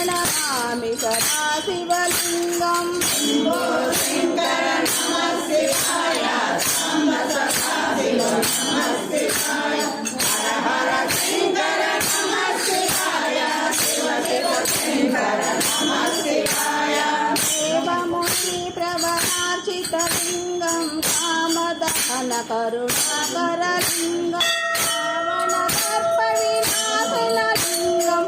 प्रणमामि सदा शिवलिङ्गं शम्भो शङ्कर नमः शिवाय शम्भ सदा शिव नमः शिवाय हर हर शङ्कर नमः शिवाय शिव शिव शङ्कर नमः शिवाय देवमुनि प्रवरार्चितलिङ्गं कामदहन करुणाकरलिङ्गं रावणदर्पविनाशनलिङ्गं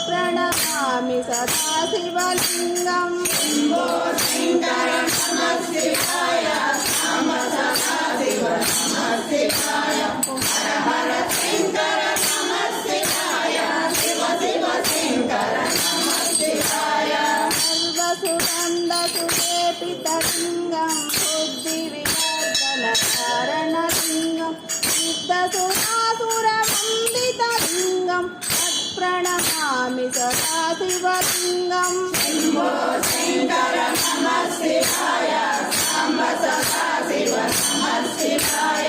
प्रणमामि सदा शिवलिङ्गं शम्भो शङ्कर नमः शिवाय शम्भ सदा शिव नमः शिवाय हर हर शङ्कर नमः शिवाय शिव शिव शङ्कर नमः शिवाय सर्वसुगन्धसुलेपितलिङ्गं बुद्धिविवर्धनकारणलिङ्गं सिद्धसुरासुरवन्दितलिङ्गं प्रणमामि सदा शिवलिङ्गं शम्भो शङ्कर नमः शिवाय शम्भ सदा शिव नमः शिवाय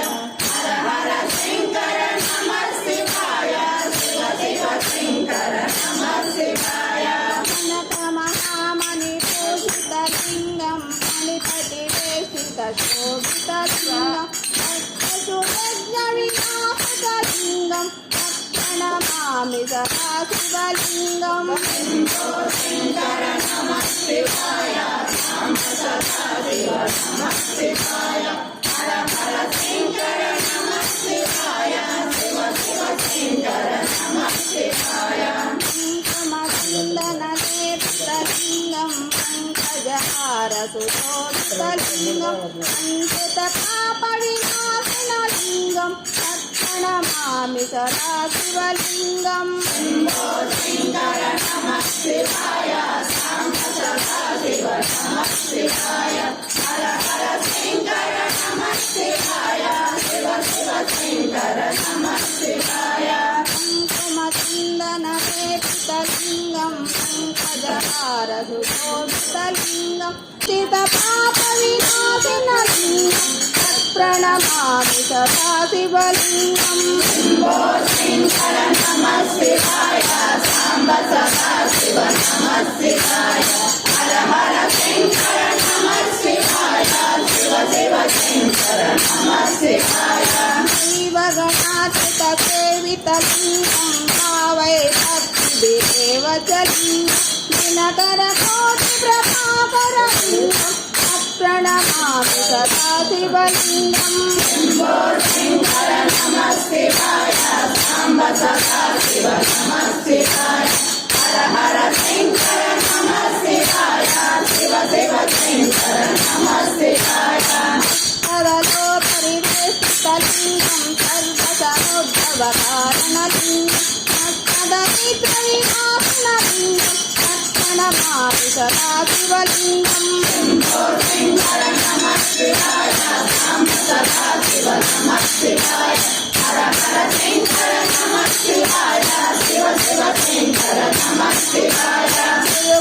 हर हर शङ्कर नमः शिवाय शिव शिव शङ्कर नमः शिवाय कनकमहामणिपूजितलिङ्गं मणिपटिवेशितशोभितलिङ्गं भक्तसुयज्ञविनाशकलिङ्गं प्रणमामि सदा शिवलिङ्गं शम्भो शङ्कर नमः शिवाय शम्भ सदा शिव नमः शिवाय हर हर शङ्कर नमः शिवाय शिव शिव शङ्कर नमः शिवाय कुङ्कुमचन्दनलेपितलिङ्गं पङ्कजहारसुशोभितलिङ्गं पञ्चतपापविनाशनलिङ्गं प्रणमामि सदा शिवलिङ्गं शम्भो शङ्कर नमः शिवाय शम्भ सदा शिव नमः शिवाय हर हर शङ्कर नमः शिवाय शिव शिव शङ्कर नमः शिवाय कुङ्कुमचन्दनलेपितलिङ्गं पङ्कजहारसुशोभितलिङ्गं चितपापविनाशनलिङ्गं प्रणमामि सदा शिवलिङ्गं शम्भो शङ्कर नमः शिवाय शम्भ सदा शिव नमः शिवाय हर हर शङ्कर नमः शिवाय शिव शिव शङ्कर नमः शिवाय शिवगणार्चितसेवितलिङ्गं भावये भक्तिदेव च लिङ्गं दिनकरकोटिप्रभाकरलिङ्गं प्रणमामि सदा शिवलिङ्गं शम्भो शङ्कर नमः शिवाय शम्भ सदा शिव नमः शिवाय हर हर शङ्कर नमः शिवाय शिव शिव शङ्कर नमः शिवाय सरलोपरिवेशितलिङ्गं सर्वसमुद्भवकारणलिङ्गं मत्तदरिद्रविनाशनलिङ्गं प्रणमामि सदा शिवलिङ्गं शम्भो शङ्कर नमः शिवाय शम्भ सदा शिव नमः शिवाय हर हर शङ्कर नमः शिवाय शिव शिव शङ्कर नमः शिवाय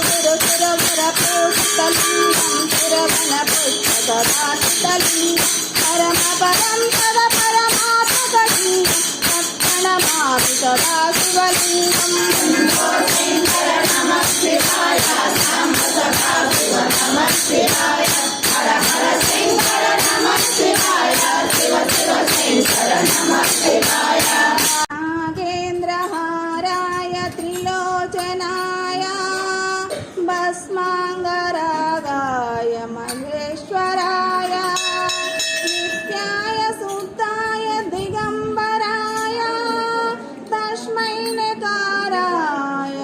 गुरु सुरवरपूजितलिङ्गं सुरवनपुष्पसदाचितलिङ्गं परमपदं पदपरमात्मकलिङ्गं प्रणमामि सदा शिवलिङ्गं शम्भो शङ्कर नमः शिवाय शम्भ सदा शिव नमः शिवाय हर हर शङ्कर नमः शिवाय शिव शिव शङ्कर नमः शिवाय नागेन्द्रहाराय त्रिलोचनाय भस्माङ्गरागाय महेश्वराय नित्याय शुद्धाय दिगम्बराय तस्मै नकाराय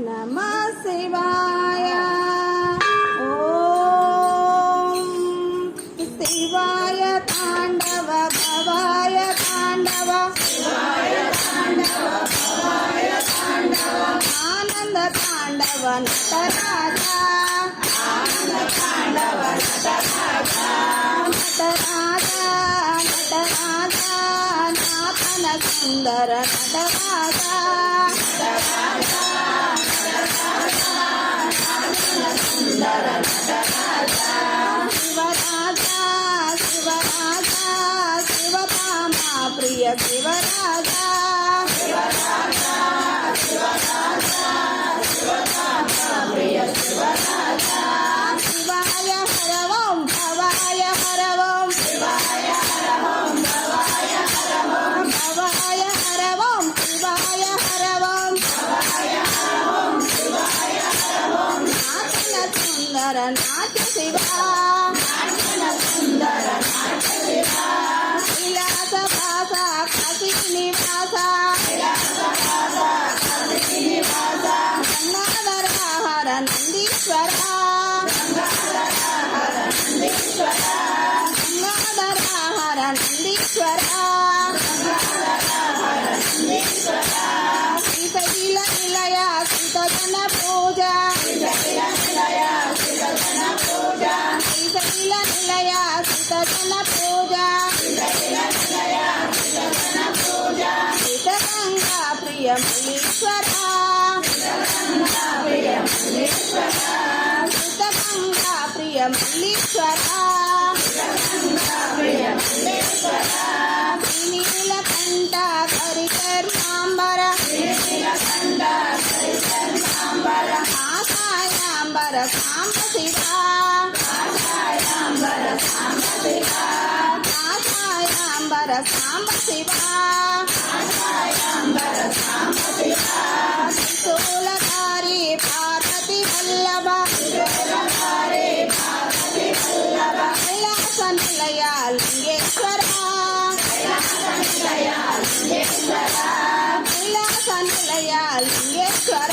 नमः शिवाय ॐ शिवाय ताण्डव भवाय ताण्डव शिवाय ताण्डव भवाय ताण्डव आनन्द ताण्डव नटराजा आनन्द ताण्डव नटराजा नटराजा नटराजा नाथन सुन्दर नटराजा नटराजा नटराजा नाथन सुन्दर नटराजा शिवराजा शिवराजा शिवकामा प्रिय शिवराजा शिवराजा शिवराजा शिवकामा సుందర నాట్య శివా విలాస భాస కాశీ నివాస గంగాధర హర నందీశ్వర గంగాధర హర నందీశ్వర శ్రీశైల నిలయ శ్రీతజన పూజ శ్రీశైల నిలయ శ్రీతజన పూజ శ్రీతగంగా ప్రియ మల్లీశ్వర శ్రీతగంగా ప్రియ మల్లీశ్వర శ్రీనీలకంఠ కరికర్మాంబర ఆశాయాంబర సాంబ శివా ఆశాయాంబర సాంబ శివా త్రిశూలధారి పార్వతి వల్లభ కైలాస నిలయ లింగేశ్వర కైలాస నిలయ లింగేశ్వర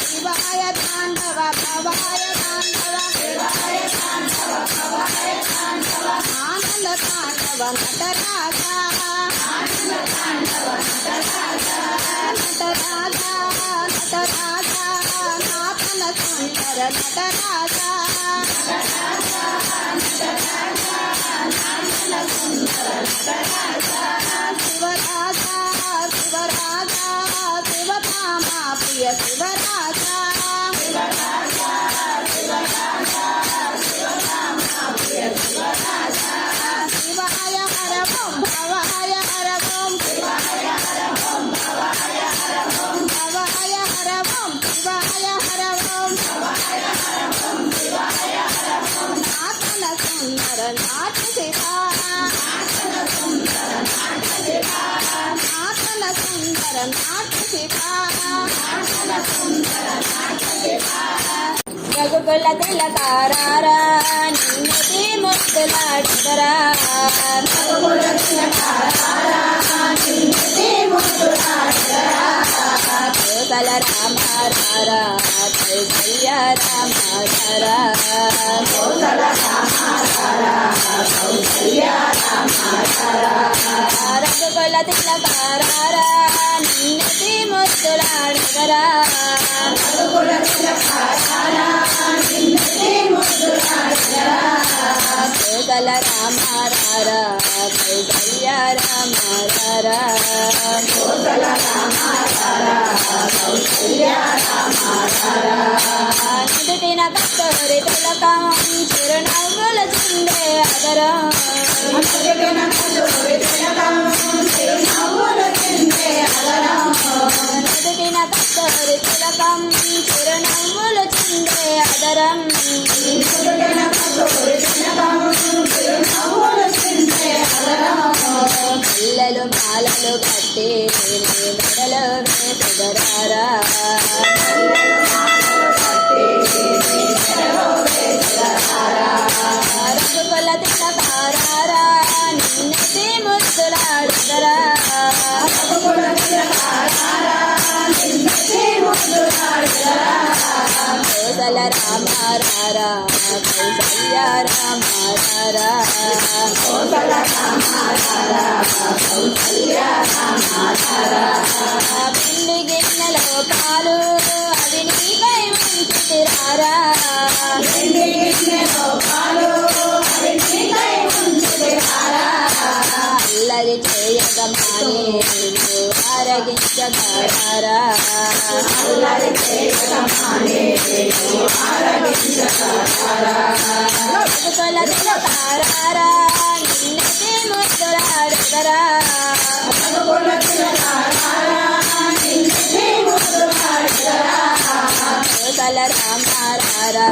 శివాయ తాండవ భవాయ తాండవ ఆనంద తాండవ నటరాజ నాతన సుందర నటరాజ శివరాజ శివరాజ శివధామ ప్రియ శివరాజ శివాయ హరవం భవాయ హరవం భవాయ హరవం శివాయ హరవం నాతన సుందర నాట్య శివా నాతన సుందర నాట్య శివా రఘుకుల తిలకారారా నిన్నటి ముద్దులాడరా కోసల రామారా కౌసల్య రామారా రఘుకుల తిలకారారా నిన్నటి ముద్దులాడరా కోసల రామారా కౌసల్య రామారా నుదుటిన కస్తూరి తిలకం చిరునవ్వుల చిందే అదరం నుదుటిన కస్తూరి తిలకం చిరునవ్వుల చిందే అదరం పిల్లలు మాలలు కట్టి మెడలో వేసగరారా రఘుకుల తిలకారారా నిన్నటి ముద్దులాడరా కోసల రామారా కౌసల్య రామారా పిండి గిన్నెలో పాలు అవి నీకై ఉంచితిరారా అల్లరి చేయగమాని ఆరగించగారా రఘుకుల తిలకారారా నిన్నటి ముద్దులాడరా కోసల రామారా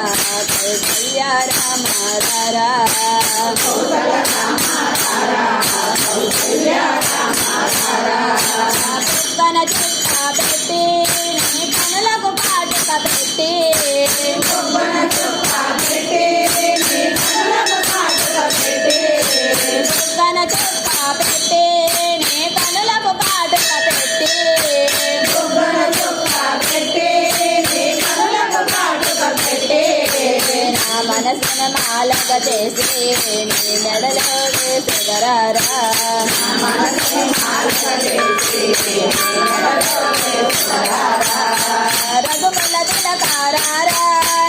కౌసల్య రామారా పక్కన చుట్టా పెట్టి నీ కనులకు పెట్టి బుగ్గన చుక్క పెట్టి నీ కనులకు కాటుక పెట్టి నా మనసును మాలగ చేసి నీ మెడలో వేసెదరారా రఘుకుల తిలకారారా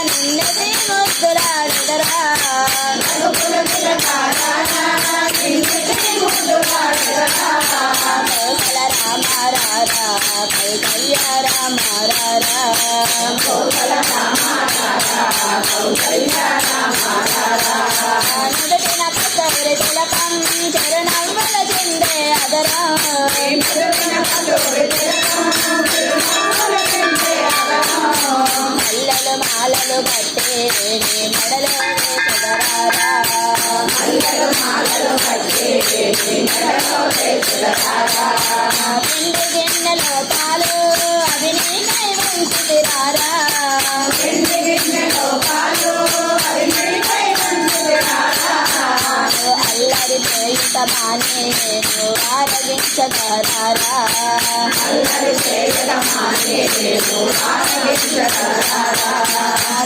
నిన్నటి ముద్దులాడెదరా కోసల రామారారా కౌసల్య రామారారా నుదుటిన కస్తూరి తిలకం చిరునవ్వుల చిందే అదరా మల్లెలు మాలలు కట్టి నీ మెడలో వేసెదరారా పిండి గిన్నెలో పాలు అవి నీకై వంచితిరారా అల్లరి చేయుట మానే నేను ఆరగించగరారా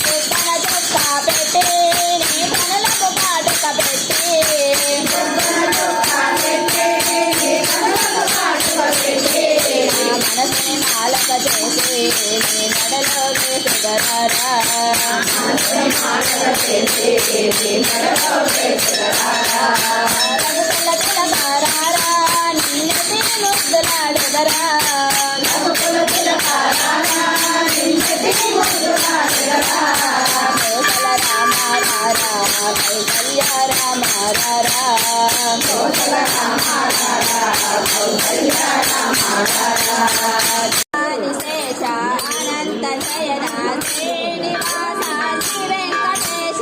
దుబ్బన చొక్క పెట్టి నీ కనులకు కాటుక పెట్టి నా మనసుని మాలక చేసి నీ మెడలో వేసెదరారా రఘుకుల తిలకారారా నిన్నటి ముద్దులాడెదరా కోసల రామారారా కౌసల్య రామారారా ఆదిశేష అనంత శయన శ్రీనివాస శ్రీ వెంకటేశ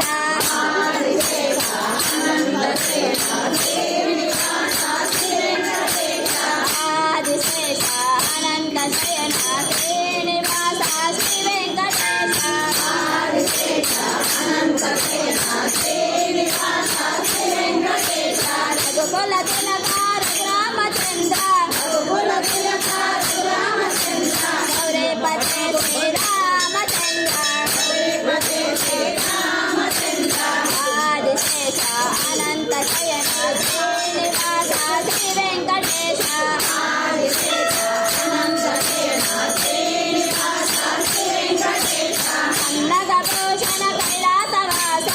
ఆదిశేష అనంత శయన శ్రీనివాస శ్రీ వెంకటేశ రఘుకుల తిలకార రామచంద్ర గౌరీపతే శ్రీరామచంద్ర ఆదిశేష అనంత శయన శ్రీనివాస శ్రీ వెంకటేశ అన్నగభూషణ కైలాసవాస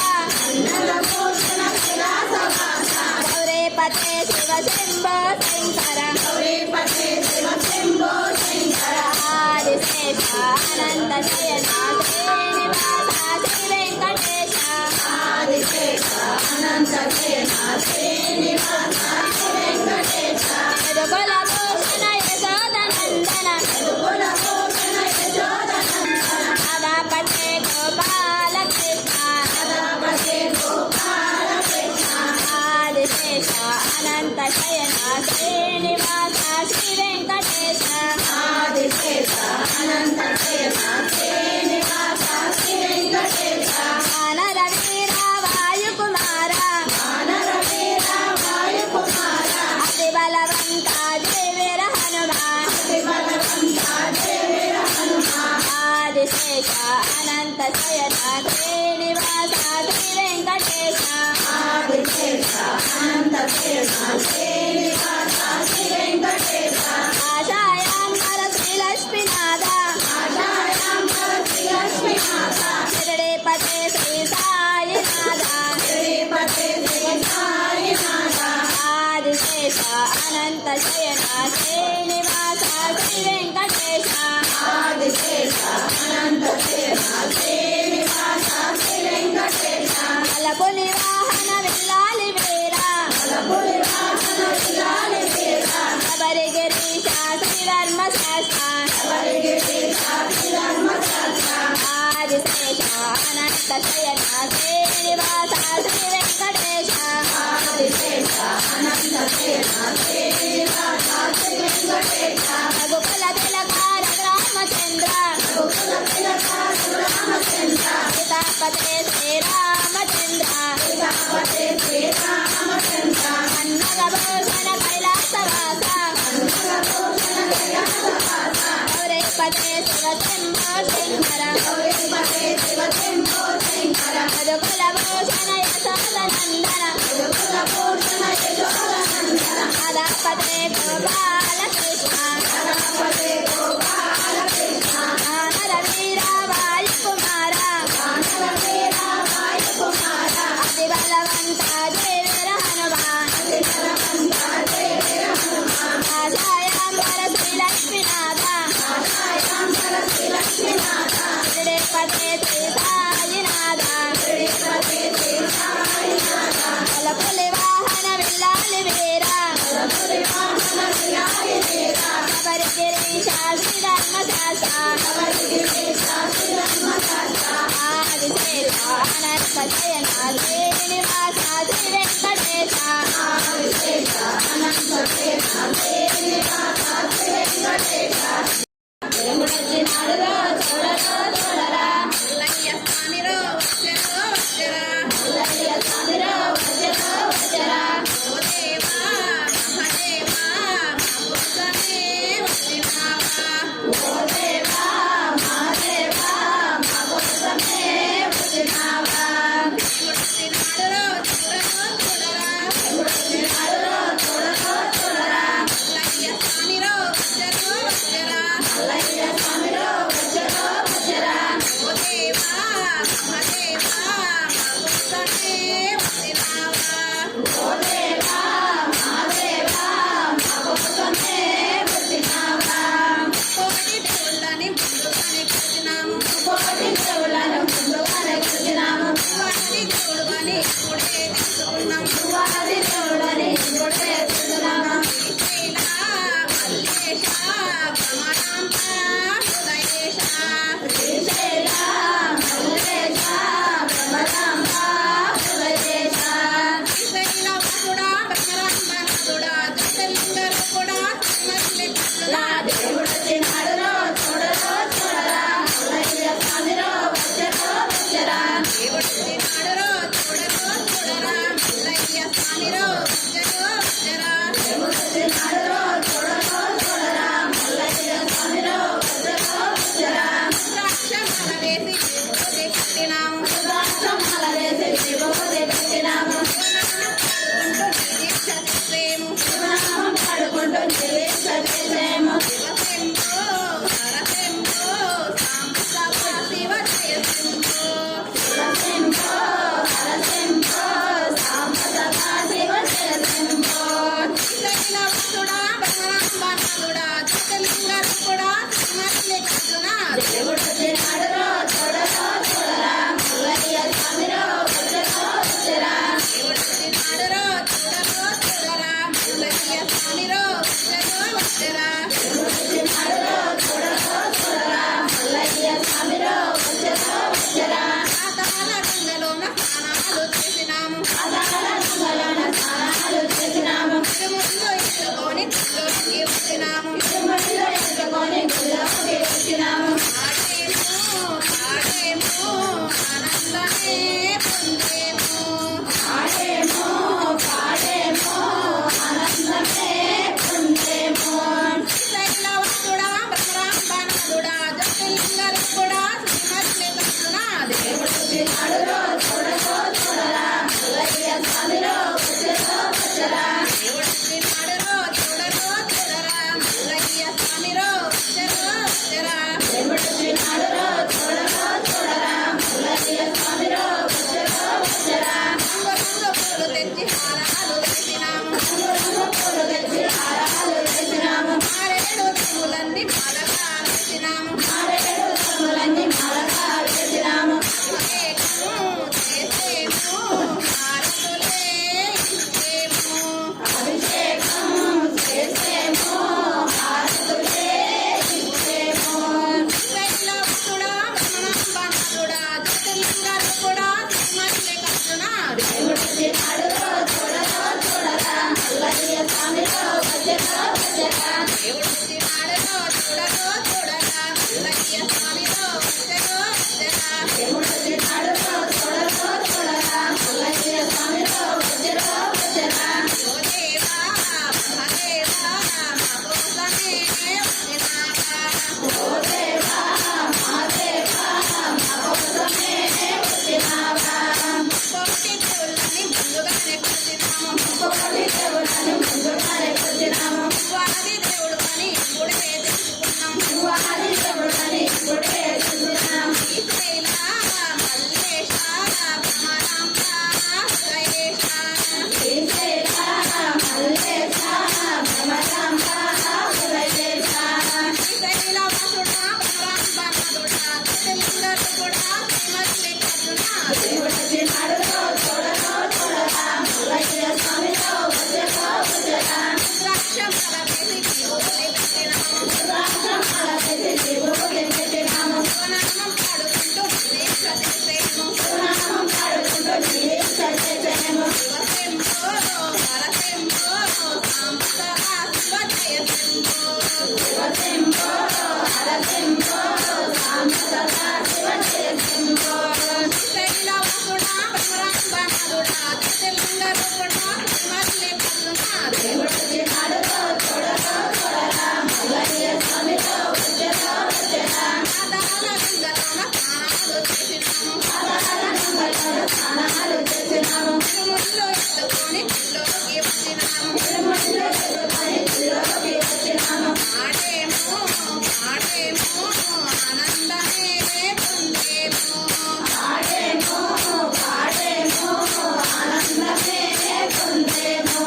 గౌరీపతే శివ శంభో శంకర ఆదిశేష అనంత శయన శ్రీనివాస శ్రీ వెంకటేశ యదుకుల భూషణ యశోదనందన అదాపతే గోపాలకృష్ణ ఆదిశేష అనంత శయన శ్రీనివాస శ్రీ వెంకటేశ వానర వీర వాయుకుమార అతి బలవంత జయవీర హనుమాన్ ఆదిశేష అనంత శయన శ్రీనివాస శ్రీ వెంకటేశ ఆశాయాంబర శ్రీలక్ష్మీనాథ షిరిడీపతే శ్రీ సాయినాథ ఆదిశేష అనంత శయన శ్రీనివాస శ్రీ వెంకటేశ అలపుని వాహన విల్లాలి వీర సీతాపతే శ్రీరామచంద్ర కన్నగభూషణ కైలాసవాస గౌరీపతే శివశంభో శంకర మధుకులభూషణ యశోదనందన రాధాపతే గోపాలకృష్ణ వానర వీర వాయుకుమార అతి బలవంత జయ వీర హనుమాన్ ఆశాయాంబర శ్రీలక్ష్మీనాథ శ్రీపతే శ్రీ సాయినాథ బలపులి వాహన విల్లాలి వీర శబరిగిరీశ శ్రీధర్మశాస్త్ర ఆదిశేష అనంత శయన శ్రీనివాస శ్రీ వెంకటేశ దేవుడొచ్చినాడురో చూడరో చూడరా మల్లయ్య స్వామిరో వచ్చరో వచ్చరా మల్లయ్య స్వామిరో వచ్చరో వచ్చరా ఓ దేవా మహదేవా మహోత్సవే వచ్చినావా ఓ దేవా మహదేవా మహోత్సవే వచ్చినావా దేవుడొచ్చినాడురో శంభో సాంబ సదా శివ జయ శంభో శ్రీశైలవాసుడా భ్రమరాంబనాథుడా జ్యోతిర్లింగ రూపుడా శ్రీమల్లి పల్లునా దేవుడు వచ్చినాడుతో చూడతో చూడరా మల్లయ్య స్వామితో వచ్చేతో వచ్చేరా పాదాల గంగలోన స్నానాలు చేసినాము తిరుముళ్ళు ఎత్తుకొని గుళ్ళోకి వచ్చినాము ఆడేమో ఆనందమే పొందేమో ఆడేమో ఆనందమే పొందేమో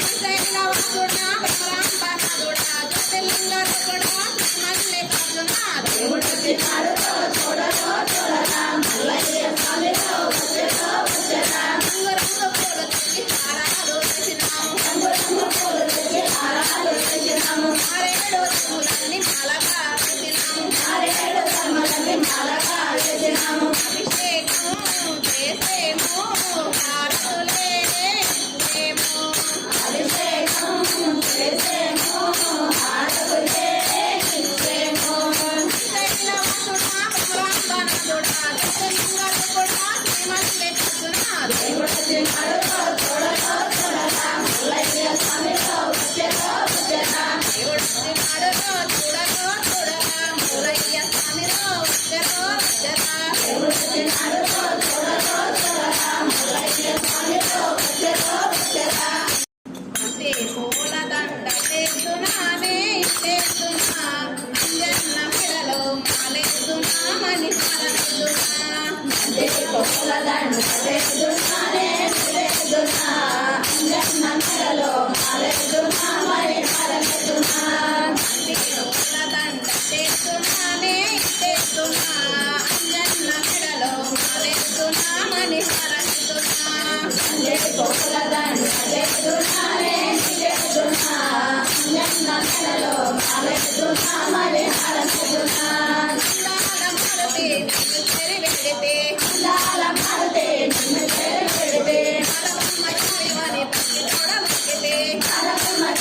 శ్రీశైలవాసుడా భ్రమరాంబనాథుడా జ్యోతిర్లింగ రూపుడా శ్రీమల్లి పల్లునా దేవుడు వచ్చినాడుతో చూడతో చూడరా మల్లయ్య స్వామితో వచ్చేతో వచ్చేరా రంగు పూలు తెచ్చి హారాలు వేసినాము ఆరేడు తమ్ములన్నీ మాలగా వేసినాము అభిషేకం చేసేమో హారతులే ఇచ్చేమో శ్రీశైలవాసుడా భ్రమరాంబనాథుడా జ్యోతిర్లింగ రూపుడా శ్రీమల్లి పల్లునా దేవుడు వచ్చినాడుతో చూడతో చూడరా మల్లయ్య స్వామితో వచ్చేతో వచ్చేరా దేవుడు వచ్చినాడుతో చూడతో చూడరా మల్లయ్య స్వామితో వచ్చేతో వచ్చేరా దేవుడు వచ్చినాడుతో చూడతో చూడరా మల్లయ్య స్వామితో వచ్చేతో వచ్చేరా అంతే పూల దండ చేస్తున్నానే చేస్తున్నా అంజన్న మెడలో మాలేస్తున్నా మని హారతున్నా అంతే పూల దండ చేస్తున్నానే చేస్తున్నా అంజన్న మెడలో మాలేస్తున్నా మని హారతున్నా అంతే పూల దండ చేస్తున్నానే చేస్తున్నా అంజన్న మెడలో మాలేస్తున్నా మని హారతున్నా అంతే పూల దండ చేస్తున్నానే చేస్తున్నా అంజన్న మెడలో మాలేస్తున్నా మని హారతున్నా అందాల మారుతే నిన్ను చేరపెడితే అరవమ్మ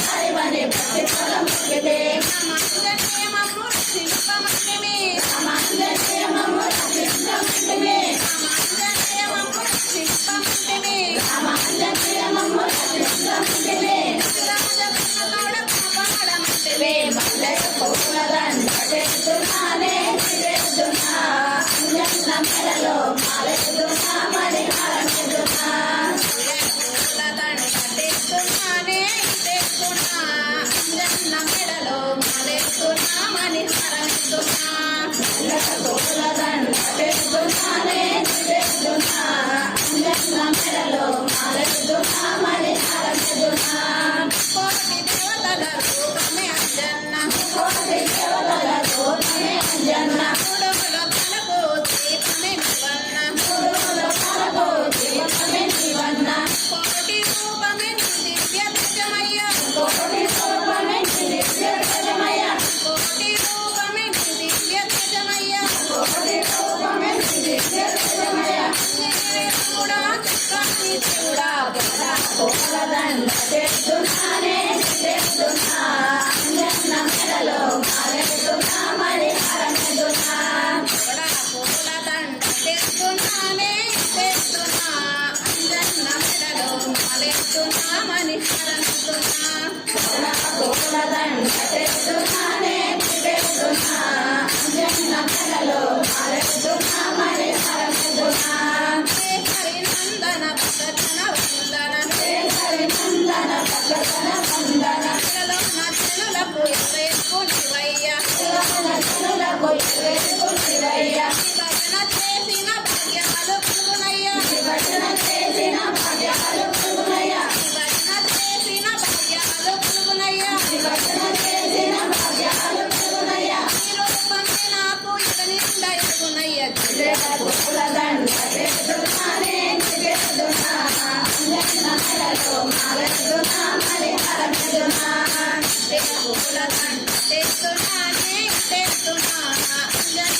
చారివని భక్తి తోడ మొక్కితే సమాంజనేయమమ్ము రక్షింపమంటిమి రాజకృష్ణతోడ కాపాడమంటివి మల్లయ్య పూల దండ చేస్తున్నానే చేస్తున్నా అంజన్న మెడలో మాలేస్తున్నా మని హారతున్నా పూల దండ చేస్తున్నానే చేస్తున్నా అంజన్న మెడలో మాలేస్తున్నా మని హారతున్నా పూల దండ చేస్తున్నానే చేస్తున్నా అంజన్న మెడలో మాలేస్తున్నా మని హారతున్నా కోటి దేవతల రూపమే అంజన్న కోటి దేవతల రూపమే అంజన్న మూడుముల తలకు దీపమే నివన్న మూడుముల తలకు దీపమే నివన్న కోటి రూపమే దివ్య తేజమయ్య కోటి రూపమే దివ్య తేజమయ్య కోటి రూపమే దివ్య తేజమయ్య కోటి రూపమే దివ్య తేజమయ్య కూడా చక్రాన్ని దేవుడా పూల దండ చేస్తున్నానే చేస్తున్నా అంజన్న మెడలో మాలేస్తున్నా మని హారతున్నా పూల దండ చేస్తున్నానే చేస్తున్నా అంజన్న మెడలో మాలేస్తున్నా మని హారతున్నా పూల దండ చేస్తున్నానే చేస్తున్నా అంజన్న మెడలో మాలేస్తున్నా మని హారతున్నా హరినందన భక్తజన వందన హరినందన భక్తజన వందన జనులకు ఎరువేకు నివయ్య జనులకు ఎరువేకు నివయ్య భజన చేసిన భాగ్యాలు పురుగునయ్య భజన చేసిన భాగ్యాలు పురుగునయ్య భజన చేసిన భాగ్యాలు పురుగునయ్య భజన చేసిన భాగ్యాలు పురుగునయ్య ఈ రూపమే నాకు ఇక నిండా ఎరుగునయ్య పూల దండ చేస్తున్నానే చేస్తున్నా అంజన్న మెడలో మాలేస్తున్నా మని హారతున్నా పూల దండ చేస్తున్నానే చేస్తున్నా అంజన్న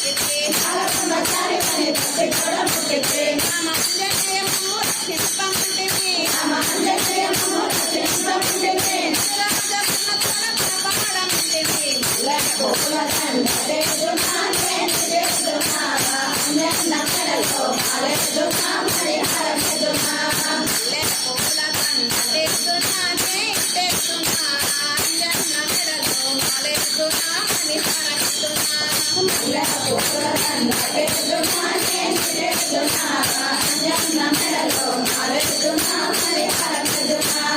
పుట్టితే బ్రహ్మచారి పని తప్పి తోడ పుట్టితే రామ అంజనేయము రక్షింపముంటివి రామ అంజనేయము రక్షింపముంటివి రాజపున్న తోడ కాపాడముంటివి మల్లె పూల దండ దేదునానే దేదునావా అంజన్న మెడలో మాలెదునా పరిహారమెదునా మల్లె పూల దండ దేదునానే దేదునా అంజన్న మెడలో మాలెదునా పరిహారమెదునా మల్లె పూల దండ దేదునానే దేదునావా అంజన్న మెడలో మాలెదునా పరిహారమెదునా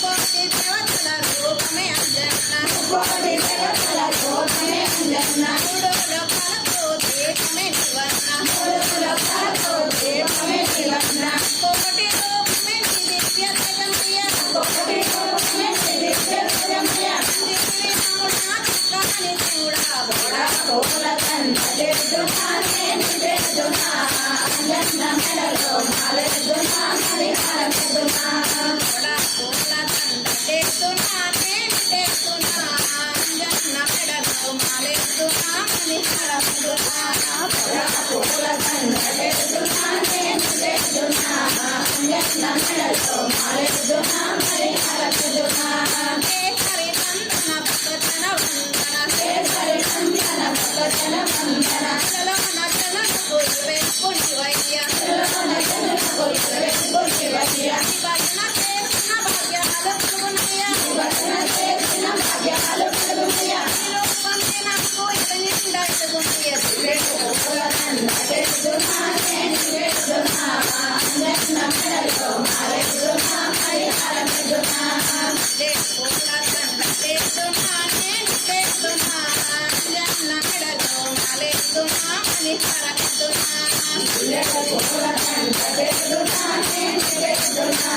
కోటి దేవతల రూపమే అంజన్న కోటి దేవతల రూపమే అంజన్న మూడు లోకాలకు దీపమే నివర్ణ మూడు లోకాలకు దీపమే నివర్ణ కోటి రూపమే దివ్య తేజమయ కోటి రూపమే దివ్య తేజమయ దివ్య నాముడా చక్కని దేవుడా బోడా పూల దండ దేదునానే దేదునా అంజన్న మెడలో మాలెదునా పరిహారమెదునా బోడా పూల దండ దేదునానే దేదునా అంజన్న మెడలో మాలెదునా పరిహారమెదునా బోడా పూల దండ దేదునానే దేదునా అంజన్న మెడలో మాలెదునా పరిహారమెదునా కేసరి నందన భక్తజన వందన కేసరి నందన భక్తజన వందన చలన చలన కొలువే కొలివయ్య చలన చలన కొలువే కొలివయ్య భజన చేసిన భాగ్యాలు కలుగునయ్య భజన చేసిన భాగ్యాలు కలుగునయ్య రూపంతి నాకు ఇది నిండా ఎదుగునయ్య పూల దండ దేదునానే దేదునా అంజన్న మెడలో మాలెదునా పరిహారమెదునా పూల దండ దేదునానే దేదునా అంజన్న మెడలో మాలెదునా పరిహారమెదునా పూల దండ దేదునానే దేదునా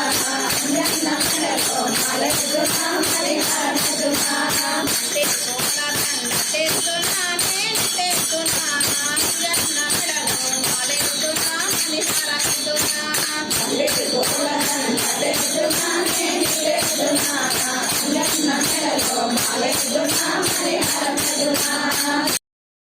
అంజన్న మెడలో మాలెదునా పరిహారమెదునా పూల దండ దేదునానే దేదునా అంజన్న మెడలో మాలెదునా పరిహారమెదునా పూల దండ దేదునానే దేదునా అంజన్న మెడలో మాలెదునా పరిహారమెదునా పూల దండ దేదునానే దేదునా అంజన్న మెడలో మాలెదునా పరిహారమెదునా పూల దండ దేదునానే దేదునా అంజన్న మెడలో మాలెదునా పరిహారమెదునా